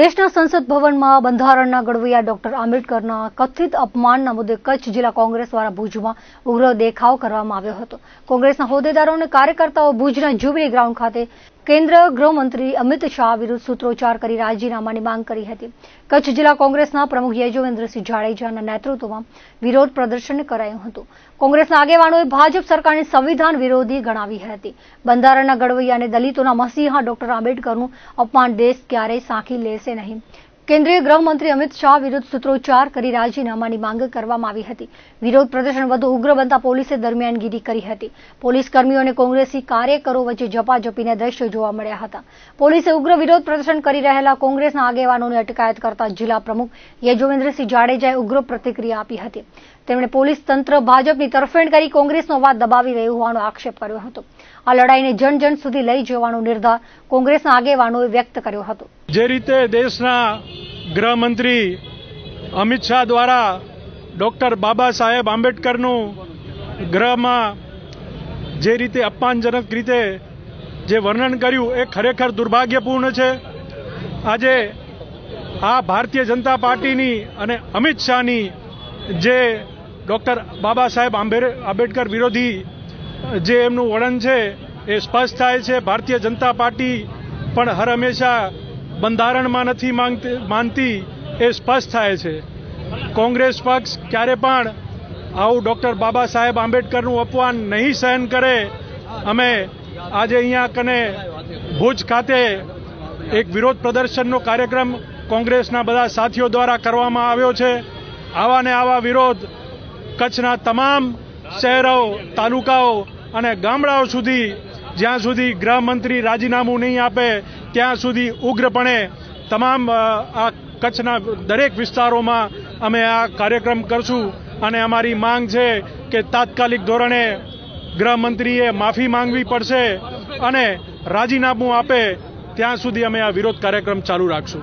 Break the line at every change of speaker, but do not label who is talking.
દેશના સંસદ ભવનમાં બંધારણના ઘડવૈયા ડોક્ટર આંબેડકરના કથિત અપમાનના મુદ્દે કચ્છ જિલ્લા કોંગ્રેસ દ્વારા ભુજમાં ઉગ્ર દેખાવ કરવામાં આવ્યો હતો। કોંગ્રેસના હોદ્દેદારો અને કાર્યકર્તાઓ ભુજના જ્યુબિલી ગ્રાઉન્ડ ખાતે કેન્દ્રીય ગૃહમંત્રી અમિત શાહ વિરુદ્ધ સૂત્રોચ્ચાર કરી રાજીનામાની માંગ કરી હતી। કચ્છ જિલ્લા કોંગ્રેસના પ્રમુખ યજુવેન્દ્રસિંહ જાડેજાના નેતૃત્વમાં વિરોધ પ્રદર્શન કરાયું હતું। કોંગ્રેસના આગેવાનોએ ભાજપ સરકારને સંવિધાન વિરોધી ગણાવી હતી। બંધારણના ઘડવૈયા અને દલિતોના મસીહા ડોક્ટર આંબેડકરનું અપમાન દેશ ક્યારેય સાંખી લેશે નહીં। કેન્દ્રીય ગૃહમંત્રી અમિત શાહ વિરુદ્ધ સૂત્રોચ્ચાર કરી રાજીનામાની માંગ કરવામાં આવી હતી। વિરોધ પ્રદર્શન વધુ ઉગ્ર બનતા પોલીસે દરમિયાનગીરી કરી હતી। પોલીસ કર્મીઓ અને કોંગ્રેસી કાર્યકરો વચ્ચે ઝપાઝપીના દ્રશ્યો જોવા મળ્યા હતા। પોલીસે ઉગ્ર વિરોધ પ્રદર્શન કરી રહેલા કોંગ્રેસના આગેવાનોની અટકાયત કરતા જિલ્લા પ્રમુખ યજુવેન્દ્રસિંહ જાડેજાએ ઉગ્ર પ્રતિક્રિયા આપી હતી। તેમણે પોલીસ તંત્ર ભાજપની તરફેણ કરી કોંગ્રેસનો અવાજ દબાવી રહ્યું હોવાનો આક્ષેપ કર્યો હતો। આ લડાઈને જન સુધી લઈ જવાનો નિર્ધાર કોંગ્રેસના આગેવાનોએ વ્યક્ત કર્યો હતો।
જે રીતે દેશના ગૃહમંત્રી અમિત શાહ દ્વારા ડૉક્ટર બાબા સાહેબ આંબેડકરનું ગૃહમાં જે રીતે અપમાનજનક રીતે જે વર્ણન કર્યું એ ખરેખર દુર્ભાગ્યપૂર્ણ છે। આજે આ ભારતીય જનતા પાર્ટીની અને અમિત શાહની જે ડૉક્ટર બાબા સાહેબ આંબેડકર વિરોધી જે એમનું વલણ છે એ સ્પષ્ટ થાય છે। ભારતીય જનતા પાર્ટી પણ હર હંમેશા બંધારણમાં નથી માનતી એ સ્પષ્ટ થાય છે। કોંગ્રેસ પક્ષ ક્યારે પણ આવું ડૉક્ટર બાબા સાહેબ આંબેડકરનું અપમાન નહીં સહન કરે। અમે આજે અહીંયા કને ભુજ ખાતે એક વિરોધ પ્રદર્શનનો કાર્યક્રમ કોંગ્રેસના બધા સાથીઓ દ્વારા કરવામાં આવ્યો છે। આવા ને આવા વિરોધ કચ્છના તમામ શહેરો તાલુકાઓ અને ગામડાઓ સુધી જ્યાં સુધી ગૃહમંત્રી રાજીનામું નહીં આપે ત્યાં સુધી ઉગ્રપણે તમામ આ કચ્છના દરેક વિસ્તારોમાં અમે આ કાર્યક્રમ કરશું અને અમારી માંગ છે કે તાત્કાલિક ધોરણે ગૃહમંત્રીએ માફી માંગવી પડશે અને રાજીનામું આપે ત્યાં સુધી અમે આ વિરોધ કાર્યક્રમ ચાલુ રાખશું।